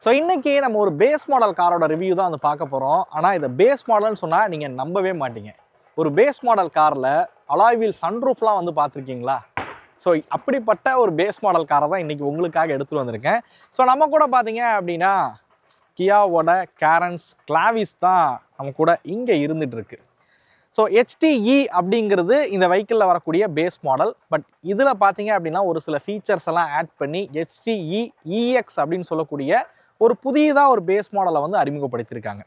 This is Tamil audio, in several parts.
ஸோ இன்னைக்கு நம்ம ஒரு பேஸ் மாடல் காரோட ரிவ்யூ தான் வந்து பார்க்க போகிறோம். ஆனால் இதை பேஸ் மாடல்னு சொன்னால் நீங்கள் நம்பவே மாட்டீங்க. ஒரு பேஸ் மாடல் காரில் அலாய் வீல் சன்ரூஃப்லாம் வந்து பார்த்துருக்கீங்களா? ஸோ அப்படிப்பட்ட ஒரு பேஸ் மாடல் காரை தான் இன்றைக்கி உங்களுக்காக எடுத்துகிட்டு வந்திருக்கேன். ஸோ நம்ம கூட பார்த்தீங்க அப்படின்னா கியாவோட கேரன்ஸ் கிளாவிஸ் தான் நம்ம கூட இங்கே இருந்துகிட்ருக்கு. ஸோ HTE அப்படிங்கிறது இந்த வெஹிக்கிளில் வரக்கூடிய பேஸ் மாடல். பட் இதில் பார்த்தீங்க அப்படின்னா ஒரு சில ஃபீச்சர்ஸ் எல்லாம் ஆட் பண்ணி HTE EX அப்படின்னு சொல்லக்கூடிய ஒரு புதியதாக ஒரு பேஸ் மாடலை வந்து அறிமுகப்படுத்தியிருக்காங்க.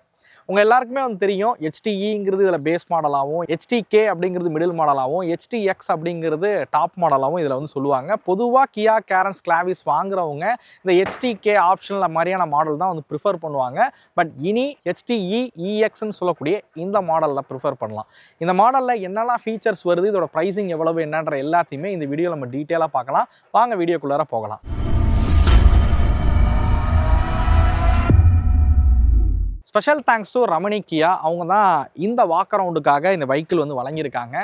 உங்கள் எல்லாருக்குமே வந்து தெரியும் HTEங்கிறது இதில் பேஸ் மாடலாகவும், HTK அப்படிங்கிறது மிடில் மாடலாகவும், HTX அப்படிங்கிறது டாப் மாடலாகவும் இதில் வந்து சொல்லுவாங்க. பொதுவாக கியா கேரன்ஸ் கிளாவிஸ் வாங்குறவங்க இந்த HTK ஆப்ஷனில் மாதிரியான மாடல் தான் வந்து ப்ரிஃபர் பண்ணுவாங்க. பட் இனி HTE EXன்னு சொல்லக்கூடிய இந்த மாடலில் ப்ரிஃபர் பண்ணலாம். இந்த மாடலில் என்னெல்லாம் ஃபீச்சர்ஸ் வருது, இதோட ப்ரைஸிங் எவ்வளவு என்னன்ற எல்லாத்தையுமே இந்த வீடியோவில் நம்ம டீட்டெயிலாக பார்க்கலாம். வாங்க வீடியோக்குள்ளார போகலாம். ஸ்பெஷல் தேங்க்ஸ் டு ரமணி கியா. அவங்க தான் இந்த வாக் அரவுண்டுக்காக இந்த வெஹிக்கிள் வந்து வழங்கியிருக்காங்க.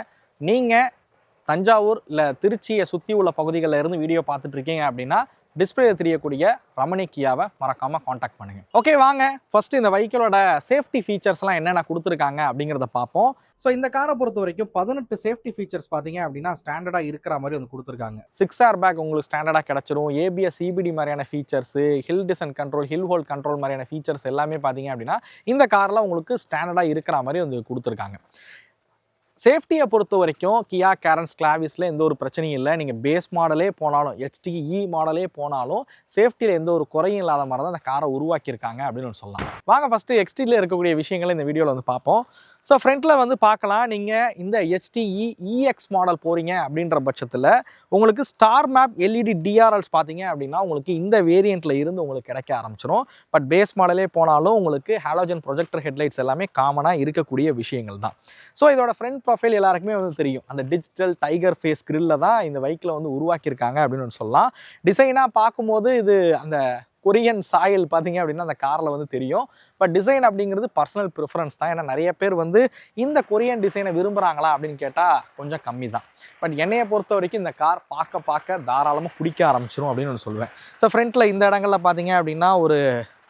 நீங்கள் தஞ்சாவூர் இல்லை திருச்சியை சுற்றி உள்ள பகுதிகளில் இருந்து வீடியோ பார்த்துட்ருக்கீங்க அப்படின்னா டிஸ்பிளேல தெரியக்கூடிய ரமணி கியாவை மறக்காமல் காண்டாக்ட் பண்ணுங்கள். ஓகே, வாங்க ஃபஸ்ட்டு இந்த வெஹிக்கிளோட சேஃப்டி ஃபீச்சர்ஸ்லாம் என்னென்ன கொடுத்துருக்காங்க அப்படிங்கிறத பார்ப்போம். ஸோ இந்த காரை பொறுத்த வரைக்கும் 18 சேஃப்டி ஃபீச்சர்ஸ் பார்த்தீங்க அப்படின்னா ஸ்டாண்டர்டாக இருக்கிற மாதிரி வந்து கொடுத்துருக்காங்க. 6 ஏர் பேக் உங்களுக்கு ஸ்டாண்டர்டாக கிடச்சிரும். ABS EBD மாதிரியான features, hill descent control, hill hold control மாதிரியான ஃபீச்சர்ஸ் எல்லாமே பார்த்தீங்க அப்படின்னா இந்த காரில் உங்களுக்கு ஸ்டாண்டர்டாக இருக்கிற மாதிரி வந்து கொடுத்துருக்காங்க. சேஃப்டியை பொறுத்த வரைக்கும் கியா கேரன்ஸ் கிளாவிஸில் எந்த ஒரு பிரச்சனையும் இல்லை. நீங்கள் பேஸ் மாடலே போனாலும் HTE மாடலே போனாலும் சேஃப்டியில் எந்த ஒரு குறையும் இல்லாத மாதிரி தான் அந்த காரை உருவாக்கியிருக்காங்க அப்படின்னு சொல்லலாம். வாங்க ஃபஸ்ட்டு எக்ஸ்டீரியில் இருக்கக்கூடிய விஷயங்களை இந்த வீடியோவில் வந்து பார்ப்போம். ஸோ ஃப்ரண்ட்டில் வந்து பார்க்கலாம், நீங்கள் இந்த HTE EX மாடல் போகிறீங்க அப்படின்ற பட்சத்தில் உங்களுக்கு ஸ்டார் மேப் LED DRLs பார்த்தீங்க அப்படின்னா உங்களுக்கு இந்த வேரியண்ட்டில் இருந்து உங்களுக்கு கிடைக்க ஆரம்பிச்சிடும். பட் பேஸ் மாடலே போனாலும் உங்களுக்கு ஹாலோஜன் ப்ரொஜெக்டர் ஹெட்லைட்ஸ் எல்லாமே காமனாக இருக்கக்கூடிய விஷயங்கள் தான். ஸோ இதோட ஃப்ரண்ட் ப்ரொஃபைல் எல்லாருக்குமே வந்து தெரியும். அந்த டிஜிட்டல் டைகர் ஃபேஸ் கிரில்ல தான் இந்த வெஹிக்கிளை வந்து உருவாக்கியிருக்காங்க அப்படின்னு சொல்லலாம். டிசைனாக பார்க்கும்போது இது அந்த கொரியன் சாயல் பார்த்தீங்க அப்படின்னா அந்த காரில் வந்து தெரியும். பட் டிசைன் அப்படிங்கிறது பர்சனல் ப்ரிஃபரன்ஸ் தான். ஏன்னா நிறைய பேர் வந்து இந்த கொரியன் டிசைனை விரும்புகிறாங்களா அப்படின்னு கேட்டால் கொஞ்சம் கம்மி தான். பட் என்னையை பொறுத்த வரைக்கும் இந்த கார் பார்க்க தாராளமாக பிடிக்க ஆரம்பிச்சிடும் அப்படின்னு சொல்லுவேன். ஸோ ஃப்ரண்ட்டில் இந்த இடங்களில் பார்த்தீங்க அப்படின்னா ஒரு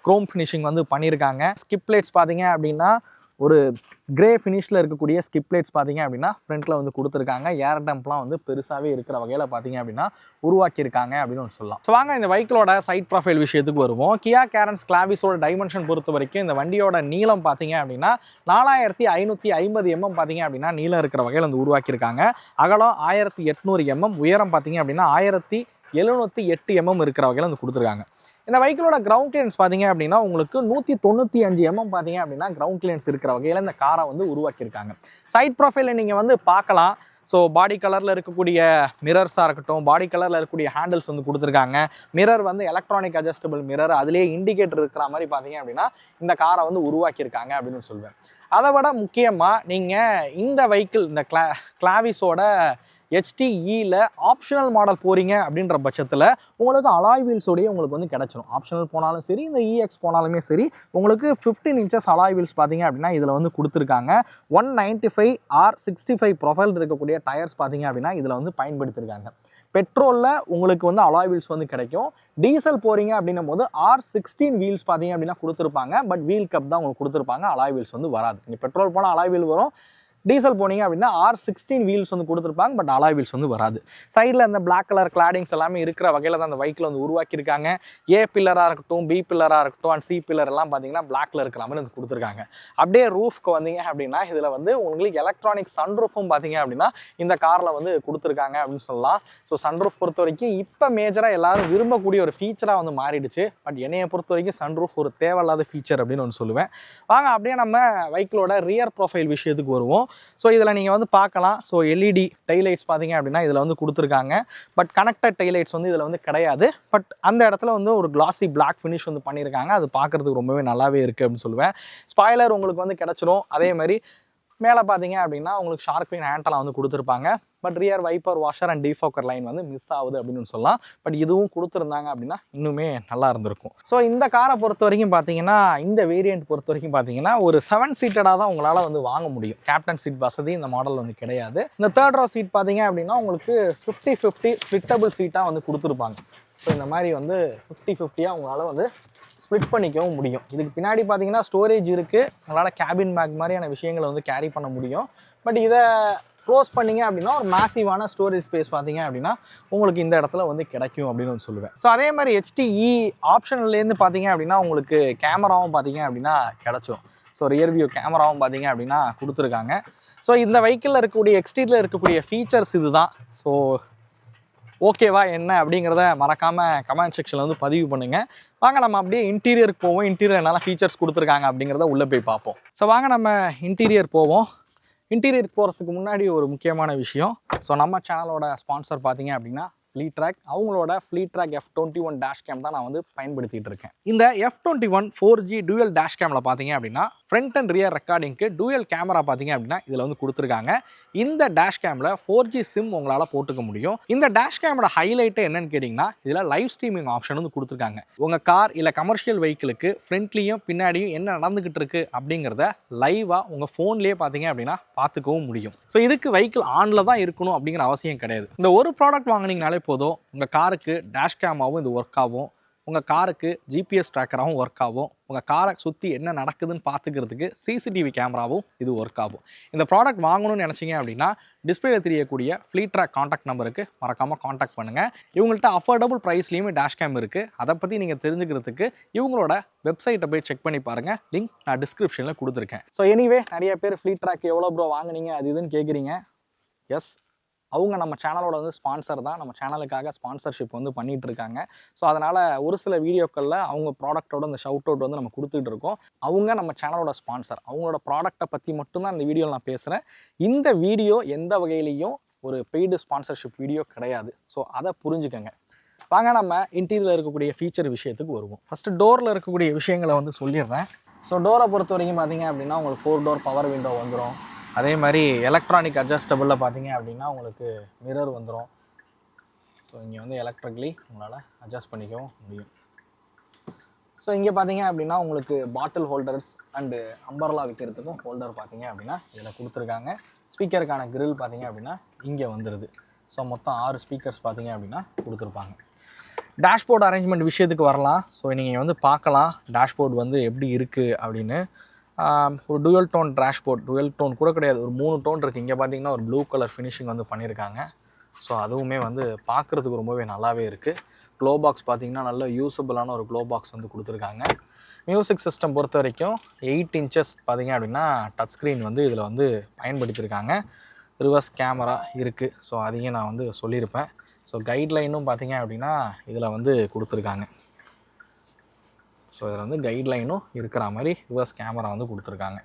க்ரோம் ஃபினிஷிங் வந்து பண்ணியிருக்காங்க. ஸ்கிப் லைட்ஸ் பார்த்தீங்க அப்படின்னா ஒரு கிரே ஃபினிஷில் இருக்கக்கூடிய ஸ்கிப் லைட்ஸ் பார்த்தீங்க அப்படின்னா ஃப்ரண்ட்டில் வந்து கொடுத்துருக்காங்க. ஏர் டம்ப்லாம் வந்து பெருசாகவே இருக்கிற வகையில் பார்த்தீங்க அப்படின்னா உருவாக்கியிருக்காங்க அப்படின்னு சொல்லலாம். ஸோ வாங்க இந்த வெஹிக்கிளோட சைட் ப்ரொஃபைல் விஷயத்துக்கு வருவோம். கியா கேரன்ஸ் கிளாவிஸோட டைமென்ஷன் பொறுத்த வரைக்கும் இந்த வண்டியோட நீளம் பார்த்தீங்க அப்படின்னா 4550 mm பார்த்தீங்க அப்படின்னா நீளம் இருக்கிற வகையில் வந்து உருவாக்கியிருக்காங்க. அகலம் 1800 mm, உயரம் பார்த்தீங்க அப்படின்னா 1708 mm இருக்கிற வகையில் வந்து கொடுத்துருக்காங்க. இந்த வெஹிக்கிளோட கிரவுண்ட் கிளியரன்ஸ் பார்த்தீங்க அப்படின்னா உங்களுக்கு 195 mm பார்த்தீங்க அப்படின்னா கிரவுண்ட் கிளியரன்ஸ் இருக்கிற வகையில் இந்த காரை வந்து உருவாக்கியிருக்காங்க. சைட் ப்ரொஃபைலில் நீங்கள் வந்து பார்க்கலாம். ஸோ பாடி கலரில் இருக்கக்கூடிய மிரர்ஸாக இருக்கட்டும், பாடி கலரில் இருக்கக்கூடிய ஹேண்டில்ஸ் வந்து கொடுத்துருக்காங்க. மிரர் வந்து எலக்ட்ரானிக் அட்ஜஸ்டபிள் மிரர், அதுலேயே இண்டிகேட்டர் இருக்கிற மாதிரி பார்த்தீங்க அப்படின்னா இந்த காரை வந்து உருவாக்கியிருக்காங்க அப்படின்னு சொல்லுவேன். அதை விட முக்கியமாக நீங்கள் இந்த வெஹிக்கிள் இந்த கிளாவிஸோட HTEல ஆப்ஷனல் மாடல் போகிறீங்க அப்படின்ற பட்சத்தில் உங்களுக்கு அலாய் வீல்ஸோடையே உங்களுக்கு வந்து கிடச்சிடும். ஆப்ஷனல் போனாலும் சரி, இந்த EX போனாலுமே சரி, உங்களுக்கு 15 inches அலாய் வீல்ஸ் பார்த்தீங்க அப்படின்னா இதில் வந்து கொடுத்துருக்காங்க. 195R65 ப்ரொஃபைல் இருக்கக்கூடிய டயர்ஸ் பார்த்தீங்க அப்படின்னா இதில் வந்து பயன்படுத்தியிருக்காங்க. பெட்ரோலில் உங்களுக்கு வந்து அலாய் வீல்ஸ் வந்து கிடைக்கும். டீசல் போகிறீங்க அப்படின்னும் போது R16 வீல்ஸ் பார்த்தீங்க அப்படின்னா கொடுத்துருப்பாங்க. பட் வீல் கப் தான் உங்களுக்கு கொடுத்துருப்பாங்க, அலாய் வீல்ஸ் வந்து வராது. நீங்கள் பெட்ரோல் போனால் அலாய் வீல் வரும், டீசல் போனீங்க அப்படின்னா R16 வீல்ஸ் வந்து கொடுத்துருப்பாங்க. பட் அலாய் வீல்ஸ் வந்து வராது. சைடில் இந்த பிளாக் கலர் கிளாடிங்ஸ் எல்லாமே இருக்கிற வகையில் தான் அந்த வெஹிக்கிள் வந்து உருவாக்கியிருக்காங்க. A பில்லராக இருக்கட்டும், B பில்லராக இருக்கட்டும் அண்ட் C பில்லர் எல்லாம் பார்த்தீங்கன்னா பிளாக்ல இருக்கிற மாதிரி வந்து கொடுத்துருக்காங்க. அப்படியே ரூஃப்க்கு வந்தீங்க அப்படின்னா இதில் வந்து உங்களுக்கு எலக்ட்ரானிக் சன்ரூஃபும் பார்த்தீங்க அப்படின்னா இந்த காரில் வந்து கொடுத்துருக்காங்க அப்படின்னு சொல்லலாம். ஸோ சன்ரூஃப் பொறுத்த வரைக்கும் இப்போ மேஜராக எல்லாரும் விரும்பக்கூடிய ஒரு ஃபீச்சராக வந்து மாறிடுச்சு. பட் என்னையை பொறுத்த வரைக்கும் சன்ரூஃப் ஒரு தேவையில்லாத ஃபீச்சர் அப்படின்னு ஒன்று சொல்லுவேன். வாங்க அப்படியே நம்ம வெஹிக்கிளோட ரியர் ப்ரொஃபைல் விஷயத்துக்கு வருவோம். ஸோ இதில் நீங்கள் வந்து பார்க்கலாம். ஸோ LED டைலைட்ஸ் பார்த்தீங்க அப்படின்னா இதில் வந்து கொடுத்துருக்காங்க. பட் கனெக்டட் டைலைட்ஸ் வந்து இதில் வந்து கிடையாது. பட் அந்த இடத்துல வந்து ஒரு கிளாசி பிளாக் ஃபினிஷ் வந்து பண்ணியிருக்காங்க. அது பார்க்குறதுக்கு ரொம்பவே நல்லாவே இருக்குது அப்படின்னு சொல்லுவேன். ஸ்பாய்லர் உங்களுக்கு வந்து கிடச்சிரும். அதே மாதிரி மேலே பார்த்தீங்க அப்படின்னா உங்களுக்கு ஷார்க் ஃபின் ஹேண்டெல்லாம் வந்து கொடுத்துருப்பாங்க. But rear wiper washer and defogger line வந்து மிஸ் ஆகுது அப்படின்னு சொல்லலாம். பட் இதுவும் கொடுத்துருந்தாங்க அப்படின்னா இன்னுமே நல்லா இருந்திருக்கும். ஸோ இந்த காரை பொறுத்த வரைக்கும் பார்த்தீங்கன்னா இந்த வேரியண்ட் பொறுத்த வரைக்கும் பார்த்தீங்கன்னா ஒரு 7 சீட்டடாக தான் உங்களால் வந்து வாங்க முடியும். கேப்டன் சீட் வசதி இந்த மாடல் வந்து கிடையாது. இந்த தேர்ட் ரோ சீட் பார்த்தீங்க அப்படின்னா உங்களுக்கு 50-50 ஸ்பிளிட்டபிள் சீட்டாக வந்து கொடுத்துருப்பாங்க. ஸோ இந்த மாதிரி வந்து 50-50 உங்களால் வந்து ஸ்ப்ளிட் பண்ணிக்கவும் முடியும். இதுக்கு பின்னாடி பார்த்தீங்கன்னா ஸ்டோரேஜ் இருக்குது, உங்களால் கேபின் பேக் மாதிரியான விஷயங்களை வந்து கேரி பண்ண முடியும். பட் இதை க்ளோஸ் பண்ணிங்க அப்படின்னா ஒரு மேசிவான ஸ்டோரேஜ் ஸ்பேஸ் பார்த்தீங்க அப்படின்னா உங்களுக்கு இந்த இடத்துல வந்து கிடைக்கும் அப்படின்னு வந்து சொல்லுவேன். ஸோ அதே மாதிரி HDE ஆப்ஷன்லேருந்து பார்த்தீங்க அப்படின்னா உங்களுக்கு கேமராவும் பார்த்தீங்க அப்படின்னா கிடச்சிரும். ஸோ ரியர் வியூ கேமராவும் பார்த்தீங்க அப்படின்னா கொடுத்துருக்காங்க. ஸோ இந்த வெஹிக்கிளில் இருக்கக்கூடிய எக்ஸ்டீரியரில் இருக்கக்கூடிய ஃபீச்சர்ஸ் இதுதான். ஸோ ஓகேவா என்ன அப்படிங்கிறத மறக்காமல் கமெண்ட் செக்ஷனில் வந்து பதிவு பண்ணுங்கள். வாங்க நம்ம அப்படியே இன்டீரியருக்கு போவோம். இன்டீரியர் என்னெல்லாம் ஃபீச்சர்ஸ் கொடுத்துருக்காங்க அப்படிங்கிறத உள்ளே போய் பார்ப்போம். ஸோ வாங்க நம்ம இன்டீரியர் போவோம். இன்டீரியருக்கு போகிறதுக்கு முன்னாடி ஒரு முக்கியமான விஷயம். ஸோ நம்ம சேனலோட ஸ்பான்சர் பார்த்தீங்க அப்படின்னா ஃப்ளீட்ராக். அவங்களோட ஃப்ளீட்ராக் F21 டேஷ் கேம் தான் நான் வந்து பயன்படுத்திட்டு இருக்கேன். இந்த F21 4G டூயல் டேஷ் கேமில் பார்த்தீங்க அப்படின்னா ஃப்ரண்ட் அண்ட் ரியர் ரெக்கார்டிங்க்கு டூயல் கேமரா பார்த்தீங்க அப்படின்னா இதில் வந்து கொடுத்துருக்காங்க. இந்த டேஷ் கேமில் 4G சிம் உங்களால் போட்டுக்க முடியும். இந்த டேஷ் கேமோட ஹைலைட்டு என்னன்னு கேட்டிங்கன்னா இதில் லைவ் ஸ்ட்ரீமிங் ஆப்ஷன் வந்து கொடுத்துருக்காங்க. உங்கள் கார் இல்லை கமர்ஷியல் வெஹிக்கிளுக்கு ஃப்ரண்ட்லேயும் பின்னாடியும் என்ன நடந்துக்கிட்டு இருக்கு அப்படிங்கிறத லைவாக உங்கள் ஃபோன்லேயே பார்த்தீங்க அப்படின்னா பார்த்துக்கவும் முடியும். ஸோ இதுக்கு வெஹிக்கிள் ஆனில் தான் இருக்கணும் அப்படிங்கிற அவசியம் கிடையாது. இந்த ஒரு ப்ராடக்ட் வாங்கினீங்கனாலே போதும், உங்கள் காருக்கு டேஷ் கேமாவும் இது ஒர்க் ஆகும், உங்கள் காருக்கு GPS ட்ராக்கராகவும் ஒர்க் ஆகும், உங்கள் காரை சுற்றி என்ன நடக்குதுன்னு பார்த்துக்கிறதுக்கு CCTV கேமராவும் இது ஒர்க் ஆகும். இந்த ப்ராடக்ட் வாங்கணும்னு நினச்சிங்க அப்படின்னா டிஸ்பிளேல தெரியக்கூடிய ஃப்ளீட்ராக் காண்டாக்ட் நம்பருக்கு மறக்காமல் காண்டாக்ட் பண்ணுங்கள். இவங்கள்ட்ட அஃபோர்டபுள் ப்ரைஸ்லேயுமே டேஷ் கேம் இருக்குது. அதை பற்றி நீங்கள் தெரிஞ்சுக்கிறதுக்கு இவங்களோட வெப்சைட்டை போய் செக் பண்ணி பாருங்கள். லிங்க் நான் டிஸ்கிரிப்ஷனில் கொடுத்துருக்கேன். ஸோ எனிவே நிறைய பேர் ஃப்ளீட்ராக் எவ்வளோ ப்ரோ வாங்குனீங்க அது இதுன்னு கேட்குறீங்க. எஸ், அவங்க நம்ம சேனலோட வந்து ஸ்பான்சர் தான். நம்ம சேனலுக்காக ஸ்பான்சர்ஷிப் வந்து பண்ணிகிட்டு இருக்காங்க. ஸோ அதனால் ஒரு சில வீடியோக்களில் அவங்க ப்ராடக்டோட இந்த ஷவுட் அவுட் வந்து நம்ம கொடுத்துட்டு இருக்கோம். அவங்க நம்ம சேனலோட ஸ்பான்சர். அவங்களோட ப்ராடக்ட்டை பற்றி மட்டும்தான் இந்த வீடியோவில் நான் பேசுகிறேன். இந்த வீடியோ எந்த வகையிலையும் ஒரு பெய்டு ஸ்பான்சர்ஷிப் வீடியோ கிடையாது. ஸோ அதை புரிஞ்சுக்கங்க. வாங்க நம்ம இன்டீரியரில் இருக்கக்கூடிய ஃபீச்சர் விஷயத்துக்கு வருவோம். ஃபஸ்ட்டு டோரில் இருக்கக்கூடிய விஷயங்களை வந்து சொல்லிடுறேன். ஸோ டோரை பொறுத்த வரைக்கும் பார்த்தீங்க அப்படின்னா உங்களுக்கு 4 டோர் பவர் விண்டோ வந்துடும். அதே மாதிரி எலக்ட்ரானிக் அட்ஜஸ்டபிளில் பார்த்தீங்க அப்படின்னா உங்களுக்கு மிரர் வந்துடும். ஸோ இங்கே வந்து எலக்ட்ரிக்கலி உங்களால் அட்ஜஸ்ட் பண்ணிக்கவும் முடியும். ஸோ இங்கே பார்த்தீங்க அப்படின்னா உங்களுக்கு பாட்டில் ஹோல்டர்ஸ் அண்டு அம்பர்லா வைக்கிறதுக்கும் ஹோல்டர் பார்த்தீங்க அப்படின்னா இதில் கொடுத்துருக்காங்க. ஸ்பீக்கருக்கான கிரில் பார்த்தீங்க அப்படின்னா இங்கே வந்துடுது. ஸோ மொத்தம் 6 ஸ்பீக்கர்ஸ் பார்த்தீங்க அப்படின்னா கொடுத்துருப்பாங்க. டேஷ்போர்ட் அரேஞ்ச்மெண்ட் விஷயத்துக்கு வரலாம். ஸோ நீங்கள் வந்து பார்க்கலாம் டேஷ்போர்ட் வந்து எப்படி இருக்குது அப்படின்னு. ஒரு dual tone dashboard, dual tone கூட கிடையாது, ஒரு 3 டோன் இருக்குது. இங்கே பார்த்தீங்கன்னா ஒரு ப்ளூ கலர் ஃபினிஷிங் வந்து பண்ணியிருக்காங்க. ஸோ அதுவுமே வந்து பார்க்குறதுக்கு ரொம்பவே நல்லாவே இருக்குது. க்ளோ பாக்ஸ் பார்த்தீங்கன்னா நல்ல யூஸபிளான ஒரு க்ளோ பாக்ஸ் வந்து கொடுத்துருக்காங்க. மியூசிக் சிஸ்டம் பொறுத்த வரைக்கும் 8 இன்ச்சஸ் பார்த்தீங்க அப்படின்னா டச் ஸ்க்ரீன் வந்து இதில் வந்து பயன்படுத்தியிருக்காங்க. ரிவர்ஸ் கேமரா இருக்குது. ஸோ அதையும் நான் வந்து சொல்லியிருப்பேன். ஸோ கைட்லைனும் பார்த்தீங்க அப்படின்னா இதில் வந்து கொடுத்துருக்காங்க. ஸோ இதில் வந்து கைட்லைனும் இருக்கிற மாதிரி ரிவர்ஸ் கேமரா வந்து கொடுத்துருக்காங்க.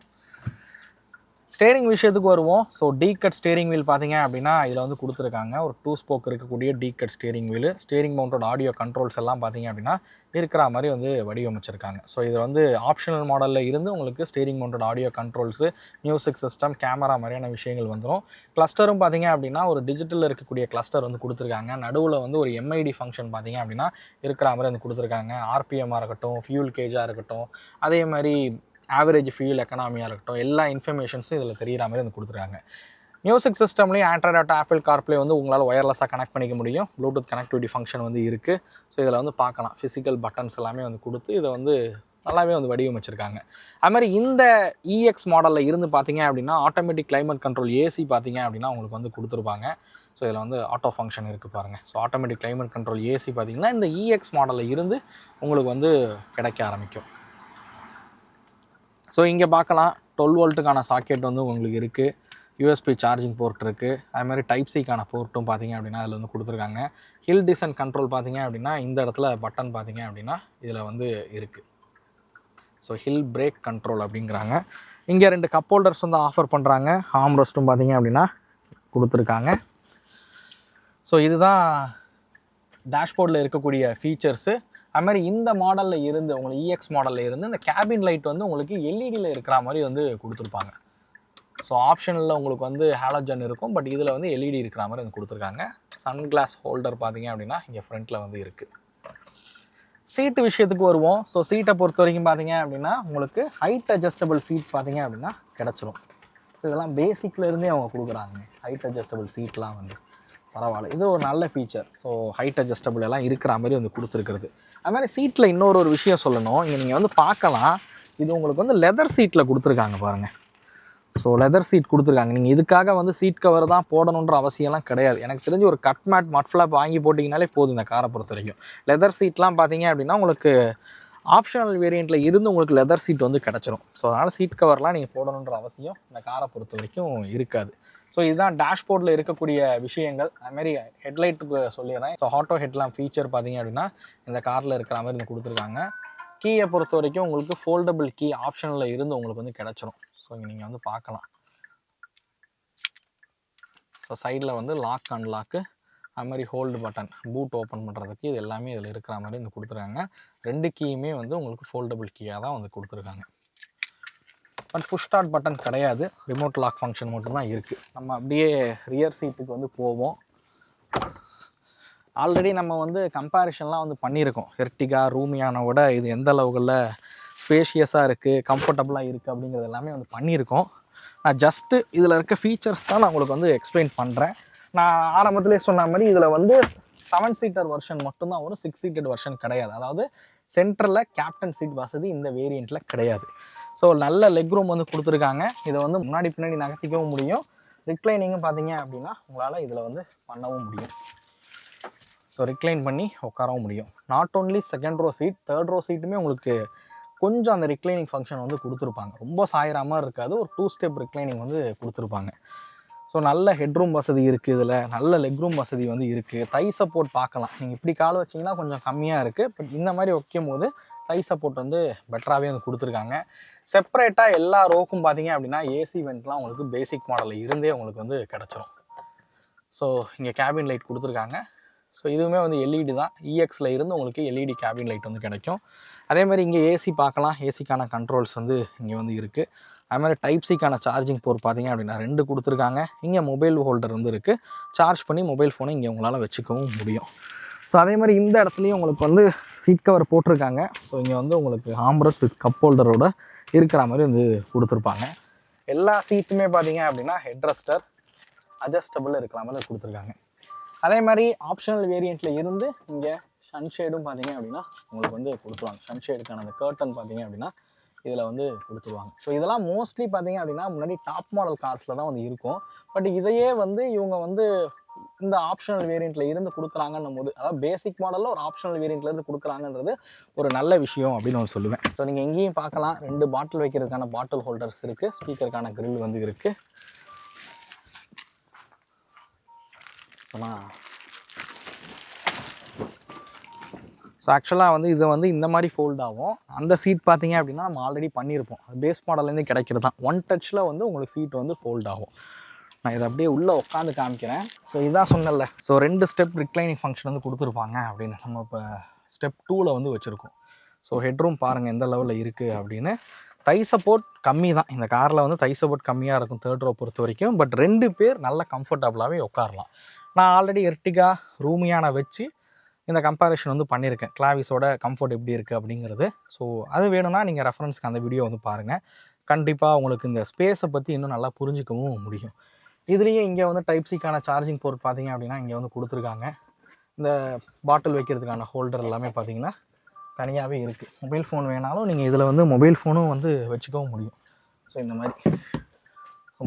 ஸ்டேரிங் விஷயத்துக்கு வருவோம். ஸோ டீகட் ஸ்டேரிங் வீல் பார்த்தீங்க அப்படின்னா இதில் வந்து கொடுத்துருக்காங்க. ஒரு 2 ஸ்போக் இருக்கக்கூடிய D cut steering wheel. Steering mounted audio controls எல்லாம் பார்த்தீங்க அப்படின்னா இருக்கிற மாதிரி வந்து வடிவமைச்சிருக்காங்க. ஸோ இது வந்து ஆப்ஷனல் மாடலில் இருந்து உங்களுக்கு steering mounted audio controls, music system, camera மாதிரியான விஷயங்கள் வந்துடும். கிளஸ்டரும் பார்த்தீங்க அப்படின்னா ஒரு டிஜிட்டலில் இருக்கக்கூடிய கிளஸ்டர் வந்து கொடுத்துருக்காங்க. நடுவில் வந்து ஒரு MID ஃபங்க்ஷன் பார்த்தீங்க அப்படின்னா இருக்கிற மாதிரி வந்து கொடுத்துருக்காங்க. RPMமாக இருக்கட்டும், ஃபியூல் கேஜாக இருக்கட்டும், அதே மாதிரி ஆவரேஜ் ஃபியூல் எக்கனாமியாக இருக்கட்டும், எல்லா இன்ஃபர்மேஷன்ஸும் இதில் தெரிகிற மாதிரி வந்து கொடுத்துருக்காங்க. மியூசிக் சிஸ்டம்லேயும் ஆண்ட்ராய்ட் ஆட்டோ, ஆப்பிள் கார்ப்ளே வந்து உங்களால் ஒயர்லெஸ்ஸாக கனெக்ட் பண்ணிக்க முடியும். ப்ளூடூத் கனெக்டிவிட்டி ஃபங்க்ஷன் வந்து இருக்குது. ஸோ இதில் வந்து பார்க்கலாம் ஃபிசிக்கல் பட்டன்ஸ் எல்லாமே வந்து கொடுத்து இதை வந்து நல்லாவே வந்து வடிவமைச்சிருக்காங்க. அதுமாதிரி இந்த EX மாடலில் இருந்து பார்த்தீங்க அப்படின்னா ஆட்டோமேட்டிக் கிளைமேட் கண்ட்ரோல் AC பார்த்தீங்க அப்படின்னா உங்களுக்கு வந்து கொடுத்துருப்பாங்க. ஸோ இதில் வந்து ஆட்டோ ஃபங்க்ஷன் இருக்குது பாருங்கள். So automatic climate control AC பார்த்தீங்கன்னா இந்த EX மாடலில் இருந்து உங்களுக்கு வந்து கிடைக்க ஆரம்பிக்கும். ஸோ இங்கே பார்க்கலாம் 12 வோல்ட்டுக்கான சாக்கெட் வந்து உங்களுக்கு இருக்குது. USB சார்ஜிங் போர்ட் இருக்குது. அதுமாதிரி டைப் சிக்கான போர்ட்டும் பார்த்தீங்க அப்படின்னா அதில் வந்து கொடுத்துருக்காங்க. ஹில் டிசன் கண்ட்ரோல் பார்த்தீங்க அப்படின்னா இந்த இடத்துல பட்டன் பார்த்தீங்க அப்படின்னா இதில் வந்து இருக்குது. ஸோ ஹில் பிரேக் கண்ட்ரோல் அப்படிங்கிறாங்க. இங்கே 2 கப் ஹோல்டர்ஸ் வந்து ஆஃபர் பண்ணுறாங்க. ஆம்ரெஸ்ட்டும் பார்த்தீங்க அப்படின்னா கொடுத்துருக்காங்க. ஸோ இதுதான் டேஷ்போர்டில் இருக்கக்கூடிய ஃபீச்சர்ஸு. அதுமாதிரி இந்த மாடலில் இருந்து உங்களுக்கு EX மாடலில் இருந்து இந்த கேபின் லைட் வந்து உங்களுக்கு LEDயில் இருக்கிற மாதிரி வந்து கொடுத்துருப்பாங்க. ஸோ ஆப்ஷனில் உங்களுக்கு வந்து ஹாலோஜன் இருக்கும், பட் இதில் வந்து LED இருக்கிற மாதிரி வந்து கொடுத்துருக்காங்க. சன்கிளாஸ் ஹோல்டர் பார்த்தீங்க அப்படின்னா இங்கே ஃப்ரண்ட்டில் வந்து இருக்குது. சீட்டு விஷயத்துக்கு வருவோம். ஸோ சீட்டை பொறுத்த வரைக்கும் பார்த்தீங்க அப்படின்னா உங்களுக்கு ஹைட் அட்ஜஸ்டபிள் சீட் பார்த்தீங்க அப்படின்னா கிடச்சிரும். ஸோ இதெல்லாம் பேசிக்லேருந்தே அவங்க கொடுக்குறாங்க. ஹைட் அட்ஜஸ்டபிள் சீட்லாம் வந்து பரவாயில்ல, இது ஒரு நல்ல ஃபீச்சர். ஸோ ஹைட் அட்ஜஸ்டபிள் எல்லாம் இருக்கிற மாதிரி வந்து கொடுத்துருக்குறது. அது மாதிரி சீட்டில் இன்னொரு விஷயம் சொல்லணும். இங்கே நீங்கள் வந்து பார்க்கலாம், இது உங்களுக்கு வந்து லெதர் சீட்டில் கொடுத்துருக்காங்க பாருங்கள். ஸோ லெதர் சீட் கொடுத்துருக்காங்க. நீங்கள் இதுக்காக வந்து சீட் கவர் தான் போடணுன்ற அவசியம்லாம் கிடையாது. எனக்கு தெரிஞ்சு ஒரு கட் மேட் மட் ஃப்ளாப் வாங்கி போட்டிங்கனாலே போதும் இந்த காரை பொறுத்த வரைக்கும். லெதர் சீட்லாம் பார்த்தீங்க அப்படின்னா உங்களுக்கு ஆப்ஷனல் வேரியண்ட்டில் இருந்து உங்களுக்கு லெதர் சீட் வந்து கிடச்சிரும். ஸோ அதனால் சீட் கவர்லாம் நீங்கள் போடணுன்ற அவசியம் இந்த காரை பொறுத்த வரைக்கும் இருக்காது. ஸோ இதுதான் டேஷ்போர்டில் இருக்கக்கூடிய விஷயங்கள். அதுமாரி ஹெட்லைட்டுக்கு சொல்லிடுறேன். ஸோ ஆட்டோ ஹெட்லாம் ஃபீச்சர் பார்த்தீங்க அப்படின்னா இந்த காரில் இருக்கிற மாதிரி இந்த கொடுத்துருக்காங்க. கீயை பொறுத்த வரைக்கும் உங்களுக்கு ஃபோல்டபுள் கீ ஆப்ஷனில் இருந்து உங்களுக்கு வந்து கிடச்சிரும். ஸோ இங்கே நீங்கள் வந்து பார்க்கலாம். ஸோ சைடில் வந்து லாக் அன்லாக்கு, அது மாதிரி ஹோல்டு பட்டன், பூட் ஓப்பன் பண்ணுறதுக்கு இது எல்லாமே இதில் இருக்கிற மாதிரி வந்து கொடுத்துருக்காங்க. 2 கீயுமே வந்து உங்களுக்கு ஃபோல்டபுள் கீயாக தான் வந்து கொடுத்துருக்காங்க. பட் புஷ் ஸ்டார்ட் பட்டன் கிடையாது, ரிமோட் லாக் ஃபங்க்ஷன் மட்டும்தான் இருக்குது. நம்ம அப்படியே ரியர் சீட்டுக்கு வந்து போவோம். ஆல்ரெடி நம்ம வந்து கம்பேரிஷன்லாம் வந்து பண்ணியிருக்கோம். எர்டிகா ரூமியானை விட இது எந்த அளவுகளில் ஸ்பேஷியஸாக இருக்குது, கம்ஃபர்டபுளாக இருக்குது அப்படிங்கிறது எல்லாமே வந்து பண்ணியிருக்கோம். நான் ஜஸ்ட்டு இதில் இருக்க ஃபீச்சர்ஸ் தான் நான் உங்களுக்கு வந்து எக்ஸ்பிளைன் பண்ணுறேன். நான் ஆரம்பத்திலே சொன்ன மாதிரி இதில் வந்து 7 சீட்டர் வெர்ஷன் மட்டும்தான் வரும், 6 சீட்டட் வெர்ஷன் கிடையாது. அதாவது சென்டரில் கேப்டன் சீட் வசதி இந்த வேரியண்ட்டில் கிடையாது. ஸோ நல்ல லெக் ரூம் வந்து கொடுத்துருக்காங்க. இதை வந்து முன்னாடி பின்னாடி நகர்த்திக்கவும் முடியும். ரிக்ளைனிங்கும் பார்த்தீங்க அப்படின்னா உங்களால் இதில் வந்து பண்ணவும் முடியும். ஸோ ரிக்ளைன் பண்ணி உட்காரவும் முடியும். Not only second row seat, third row சீட்டுமே உங்களுக்கு கொஞ்சம் அந்த ரிக்ளைனிங் ஃபங்க்ஷன் வந்து கொடுத்துருப்பாங்க. ரொம்ப சாயிற மாதிரி இருக்காது, ஒரு 2 ஸ்டெப் ரிக்ளைனிங் வந்து கொடுத்துருப்பாங்க. ஸோ நல்ல ஹெட்ரூம் வசதி இருக்குது, இதில் நல்ல லெக் ரூம் வசதி வந்து இருக்குது. தை சப்போர்ட் பார்க்கலாம், நீங்கள் இப்படி கால் வச்சிங்கன்னா கொஞ்சம் கம்மியாக இருக்குது. பட் இந்த மாதிரி வைக்கும் போது தை சப்போர்ட் வந்து பெட்டராகவே வந்து கொடுத்துருக்காங்க. செப்பரேட்டாக எல்லா ரோக்கும் பார்த்தீங்க அப்படின்னா ஏசி வெண்ட்லாம் உங்களுக்கு பேசிக் மாடலில் இருந்தே உங்களுக்கு வந்து கிடச்சிரும். ஸோ இங்கே கேபின் லைட் கொடுத்துருக்காங்க. ஸோ இதுவுமே வந்து எல்இடி தான், இஎக்ஸில் இருந்து உங்களுக்கு எல்இடி கேபின் லைட் வந்து கிடைக்கும். அதே மாதிரி இங்கே ஏசி பார்க்கலாம், ஏசிக்கான கண்ட்ரோல்ஸ் வந்து இங்கே வந்து இருக்குது. அது மாதிரி டைப் சிக்கான சார்ஜிங் போர்ட் பார்த்தீங்க அப்படின்னா 2 கொடுத்துருக்காங்க. இங்கே மொபைல் ஹோல்டர் வந்து இருக்குது, சார்ஜ் பண்ணி மொபைல் ஃபோனை இங்கே உங்களால் வச்சுக்கவும் முடியும். ஸோ அதே மாதிரி இந்த இடத்துலையும் உங்களுக்கு வந்து சீட் கவர் போட்டிருக்காங்க. ஸோ இங்கே வந்து உங்களுக்கு ஆம்ரஸ் வித் கப் ஹோல்டரோட இருக்கிற மாதிரி வந்து கொடுத்துருப்பாங்க. எல்லா சீட்டுமே பார்த்தீங்க அப்படின்னா ஹெட்ரெஸ்டர் அட்ஜஸ்டபிள் இருக்கிற மாதிரி கொடுத்துருக்காங்க. அதே மாதிரி ஆப்ஷனல் வேரியண்ட்டில் இருந்து இங்கே சன்ஷேடும் பார்த்தீங்க அப்படின்னா உங்களுக்கு வந்து கொடுத்துருவாங்க. சன்ஷேடுக்கான அந்த கர்டன் பார்த்தீங்க அப்படின்னா இதில் வந்து கொடுத்துருவாங்க. ஸோ இதெல்லாம் மோஸ்ட்லி பார்த்தீங்க அப்படின்னா முன்னாடி டாப் மாடல் கார்ஸில் தான் வந்து இருக்கும். பட் இதையே வந்து இவங்க வந்து இந்த ஆப்ஷனல் வேரியண்ட்டில் இருந்து கொடுக்குறாங்கன்னும் போது, அதாவது பேசிக் மாடலில் ஒரு ஆப்ஷனல் வேரியண்ட்லேருந்து கொடுக்குறாங்கன்றது ஒரு நல்ல விஷயம் அப்படின்னு நான் சொல்லுவேன். ஸோ நீங்கள் எங்கேயும் பார்க்கலாம், 2 பாட்டில் வைக்கிறதுக்கான பாட்டில் ஹோல்டர்ஸ் இருக்குது, ஸ்பீக்கருக்கான கிரில் வந்து இருக்குது. ஸோ ஆக்சுவலாக வந்து இது வந்து இந்த மாதிரி ஃபோல்ட் ஆகும். அந்த சீட் பார்த்தீங்க அப்படின்னா நம்ம ஆல்ரெடி பண்ணியிருப்போம், பேஸ் மாடல்லேருந்து கிடைக்கிறது தான். 1 டச்சில் வந்து உங்களுக்கு சீட் வந்து ஃபோல்ட் ஆகும். நான் இதை அப்படியே உள்ளே உட்காந்து காமிக்கிறேன். ஸோ இதான் சொன்னல, ஸோ 2 ஸ்டெப் ரிக்ளைனிங் ஃபங்க்ஷன் வந்து கொடுத்துருப்பாங்க அப்படின்னு. நம்ம இப்போ ஸ்டெப் 2ல் வந்து வச்சுருக்கோம். ஸோ ஹெட்ரூம் பாருங்கள் எந்த லெவலில் இருக்குது அப்படின்னு. தை சப்போர்ட் கம்மி தான் இந்த காரில் வந்து, தை சப்போர்ட் கம்மியாக இருக்கும் தேர்ட் ரோ பொறுத்த வரைக்கும். பட் 2 பேர் நல்ல கம்ஃபர்டபுளாகவே உட்காரலாம். நான் ஆல்ரெடி எர்டிகா ரூமியான வச்சு இந்த கம்பேரிஷன் வந்து பண்ணியிருக்கேன், கிளாவிஸோட கம்ஃபர்ட் எப்படி இருக்குது அப்படிங்கிறது. ஸோ அது வேணும்னா நீங்கள் ரெஃபரன்ஸ்க்கு அந்த வீடியோ வந்து பாருங்கள். கண்டிப்பாக உங்களுக்கு இந்த ஸ்பேஸை பற்றி இன்னும் நல்லா புரிஞ்சிக்கவும் முடியும். இதுலேயே இங்கே வந்து டைப் சிக்கான சார்ஜிங் போர்ட் பார்த்தீங்க அப்படின்னா இங்கே வந்து கொடுத்துருக்காங்க. இந்த பாட்டில் வைக்கிறதுக்கான ஹோல்டர் எல்லாமே பார்த்தீங்கன்னா தனியாகவே இருக்குது. மொபைல் ஃபோன் வேணாலும் நீங்கள் இதில் வந்து மொபைல் ஃபோனும் வந்து வச்சுக்கவும் முடியும். ஸோ இந்த மாதிரி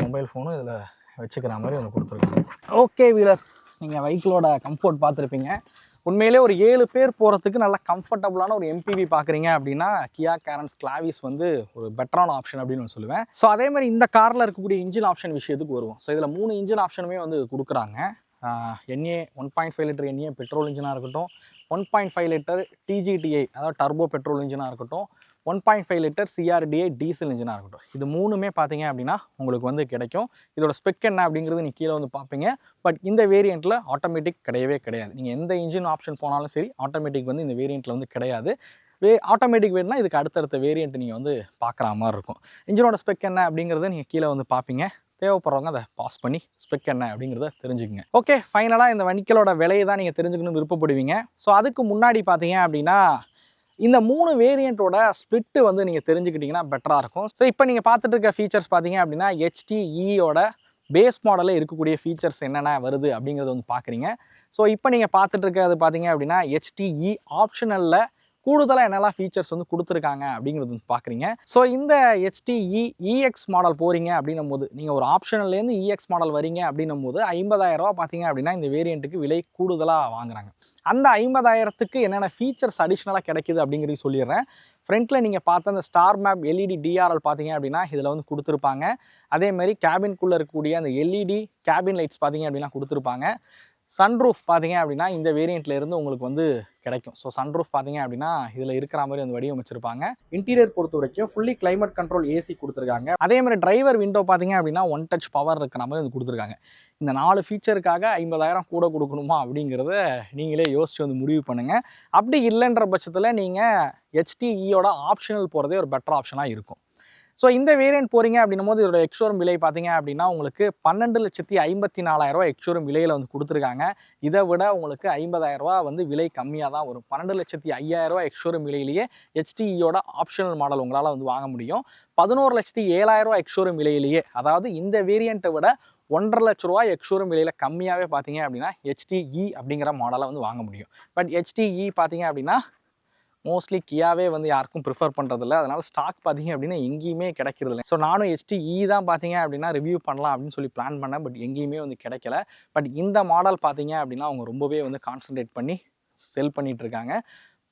மொபைல் ஃபோனும் இதில் வச்சுக்கிற மாதிரி வந்து கொடுத்துருக்காங்க. ஓகே வீலர்ஸ், நீங்கள் வெஹிக்கிளோட கம்ஃபர்ட் பார்த்துருப்பீங்க. உண்மையிலே ஒரு 7 பேர் போகிறதுக்கு நல்ல கம்ஃபர்டபுளான ஒரு எம்பிவி பார்க்குறீங்க அப்படின்னா கியா கேரன்ஸ் கிளாவிஸ் வந்து ஒரு பெட்டரான ஆப்ஷன் அப்படின்னு சொல்லுவேன். ஸோ அதே மாதிரி இந்த காரில் இருக்கக்கூடிய இன்ஜின் ஆப்ஷன் விஷயத்துக்கு வருவோம். ஸோ இதில் 3 இன்ஜின் ஆப்ஷனுமே வந்து கொடுக்குறாங்க. NA 1.5 லிட்டர் NA பெட்ரோல் இன்ஜினாக இருக்கட்டும், 1.5 லிட்டர் TGTI அதாவது டர்போ பெட்ரோல் இன்ஜினாக இருக்கட்டும், 1.5 லிட்டர் CRDI டீசல் இன்ஜினாக இருக்கட்டும். இது 3மே பார்த்தீங்க அப்படின்னா உங்களுக்கு வந்து கிடைக்கும். இதோட ஸ்பெக் என்ன அப்படிங்கிறது நீங்கள் கீழே வந்து பார்ப்பீங்க. பட் இந்த வேரியண்ட்டில் ஆட்டோமேட்டிக் கிடையவே கிடையாது. நீங்கள் எந்த இன்ஜின் ஆப்ஷன் போனாலும் சரி ஆட்டோமேட்டிக் வந்து இந்த வேரியண்ட்டில் வந்து கிடையாது. ஆட்டோமேட்டிக் வேணும்னா இதுக்கு அடுத்தடுத்த வேரியண்ட் நீங்கள் வந்து பார்க்குற மாதிரி இருக்கும். இன்ஜினோட ஸ்பெக் என்ன அப்படிங்கிறத நீங்கள் கீழே வந்து பார்ப்பீங்க. தேவைப்படுறவங்க அதை பாஸ் பண்ணி ஸ்பெக் என்ன அப்படிங்கிறத தெரிஞ்சுக்கங்க. ஓகே, ஃபைனலாக இந்த வண்டிகளோட விலையை தான் நீங்கள் தெரிஞ்சுக்கணும்னு விருப்பப்படுவீங்க. ஸோ அதுக்கு முன்னாடி பார்த்தீங்க அப்படின்னா இந்த 3 வேரியண்ட்டோட ஸ்பிளிட்டு வந்து நீங்கள் தெரிஞ்சுக்கிட்டிங்கன்னா பெட்டராக இருக்கும். ஸோ இப்போ நீங்கள் பார்த்துட்டு இருக்க ஃபீச்சர்ஸ் பார்த்தீங்க அப்படின்னா HTEயோட பேஸ் மாடலில் இருக்கக்கூடிய ஃபீச்சர்ஸ் என்னென்ன வருது அப்படிங்கிறது வந்து பார்க்குறீங்க. ஸோ இப்போ நீங்கள் பார்த்துட்டு இருக்கிறது பார்த்தீங்க அப்படின்னா HTE ஆப்ஷனலில் கூடுதலாக என்னெல்லாம் ஃபீச்சர்ஸ் வந்து கொடுத்துருக்காங்க அப்படிங்கிறது வந்து பார்க்குறீங்க. ஸோ இந்த HTE EX மாடல் போகிறீங்க அப்படின்னும் போது நீங்கள் ஒரு ஆப்ஷனல்லேருந்து EX மாடல் வரீங்க அப்படின்னும் போது 50,000 பார்த்தீங்க அப்படின்னா இந்த வேரியண்ட்டுக்கு விலை கூடுதலாக வாங்குறாங்க. அந்த 50,000க்கு என்னென்ன ஃபீச்சர்ஸ் அடிஷ்னலாக கிடைக்குது அப்படிங்கிறது சொல்லிடுறேன். ஃப்ரண்ட்டில் நீங்கள் பார்த்த அந்த ஸ்டார் மேப் LED DRL பார்த்தீங்க அப்படின்னா இதில் வந்து கொடுத்துருப்பாங்க. அதேமாதிரி கேபின்குள்ளே இருக்கக்கூடிய அந்த LED கேபின் லைட்ஸ் பார்த்தீங்க அப்படின்னா கொடுத்துருப்பாங்க. சன்ரூஃப் பார்த்தீங்க அப்படின்னா இந்த வேரியண்ட்ல இருந்து உங்களுக்கு வந்து கிடைக்கும். ஸோ சன்ரூஃப் பார்த்தீங்க அப்படின்னா இதில் இருக்கிற மாதிரி வந்து வடிவமைச்சிருப்பாங்க. இன்டீரியர் பொறுத்த வரைக்கும் ஃபுல்லி கிளைமேட் கண்ட்ரோல் AC கொடுத்துருக்காங்க. அதே மாதிரி டிரைவர் விண்டோ பார்த்தீங்க அப்படின்னா ஒன் டச் பவர் இருக்கிற மாதிரி வந்து கொடுத்துருக்காங்க. இந்த 4 ஃபீச்சருக்காக 50,000 கூட கொடுக்கணுமா அப்படிங்கிறத நீங்களே யோசிச்சு வந்து முடிவு பண்ணுங்கள். அப்படி இல்லைன்ற பட்சத்தில் நீங்கள் HTEயோட ஆப்ஷனல் போகிறதே ஒரு பெட்டர் ஆப்ஷனாக இருக்கும். ஸோ இந்த வேரியன்ட் போகிறீங்க அப்படின்னும் போது இதோட எக்ஸ்ஷோரூம் விலை பார்த்தீங்க அப்படின்னா உங்களுக்கு 12,54,000 எக்ஸ்ஷோரூம் விலையில் வந்து கொடுத்துருக்காங்க. இதை விட உங்களுக்கு 50,000 வந்து விலை கம்மியாக தான் வரும். 12,05,000 எக்ஸ்ஷோரூம் விலையிலேயே HTEயோட ஆப்ஷனல் மாடல் உங்களால் வந்து வாங்க முடியும். 11,07,000 எக்ஸ்ஷோரூம் விலையிலேயே, அதாவது இந்த வேரியண்ட்டை விட 1,50,000 லட்ச எக்ஸ்ஷோரூம் விலையில் கம்மியாகவே பார்த்தீங்க அப்படின்னா HTE அப்படிங்கிற மாடலை வந்து வாங்க முடியும். பட் HTE பார்த்தீங்க அப்படின்னா மோஸ்ட்லி கியாவே வந்து யாருக்கும் ப்ரிஃபர் பண்ணுறதில்ல. அதனால் ஸ்டாக் பார்த்தீங்க அப்படின்னா எங்கேயுமே கிடைக்கிறதில்ல. ஸோ நானும் HTE தான் பார்த்தீங்க அப்படின்னா ரிவ்யூ பண்ணலாம் அப்படின்னு சொல்லி பிளான் பண்ணேன். பட் எங்கேயுமே வந்து கிடைக்கல. பட் இந்த மாடல் பார்த்தீங்க அப்படின்னா அவங்க ரொம்பவே வந்து கான்சன்ட்ரேட் பண்ணி செல் பண்ணிகிட்ருக்காங்க.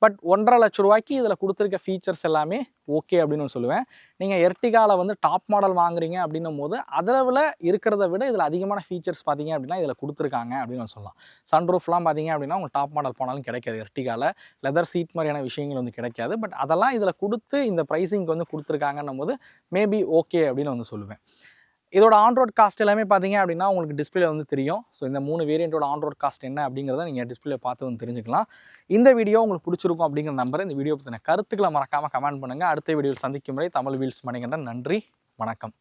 பட் 1,50,000 லட்ச இதில் கொடுத்துருக்க ஃபீச்சர்ஸ் எல்லாமே ஓகே அப்படின்னு சொல்லுவேன். நீங்கள் எர்டிகாவில் வந்து டாப் மாடல் வாங்குறீங்க அப்படின்னும் போது அதில் இருக்கிறத விட இதில் அதிகமான ஃபீச்சர்ஸ் பார்த்தீங்க அப்படின்னா இதில் கொடுத்துருக்காங்க அப்படின்னு சொல்லலாம். சன்ரூஃப்லாம் பார்த்தீங்க அப்படின்னா உங்களுக்கு டாப் மாடல் போனாலும் கிடைக்காது. எர்டிகாவில் லெதர் சீட் மாதிரியான விஷயங்கள் வந்து கிடைக்காது. பட் அதெல்லாம் இதில் கொடுத்து இந்த ப்ரைஸிங்க்கு வந்து கொடுத்துருக்காங்கன்னும் போது மேபி ஓகே அப்படின்னு வந்து சொல்லுவேன். இதோட ஆன்ரோட் காஸ்ட் எல்லாமே பார்த்தீங்க அப்படின்னா உங்களுக்கு டிஸ்பிளே வந்து தெரியும். ஸோ இந்த 3 வேரியண்ட்டோட ஆன்ரோட் காஸ்ட் என்ன அப்படிங்கிறத நீங்கள் டிஸ்பிளே பார்த்து வந்து தெரிஞ்சுக்கலாம். இந்த வீடியோ உங்களுக்கு பிடிச்சிருக்கும் அப்படிங்கிற நம்பர். இந்த வீடியோ பற்றின கருத்துக்களை மறக்காமல் கமெண்ட் பண்ணுங்கள். அடுத்த வீடியோவில் சந்திக்கும் முறை தமிழ் வீல்ஸ் மணிகண்டன். நன்றி, வணக்கம்.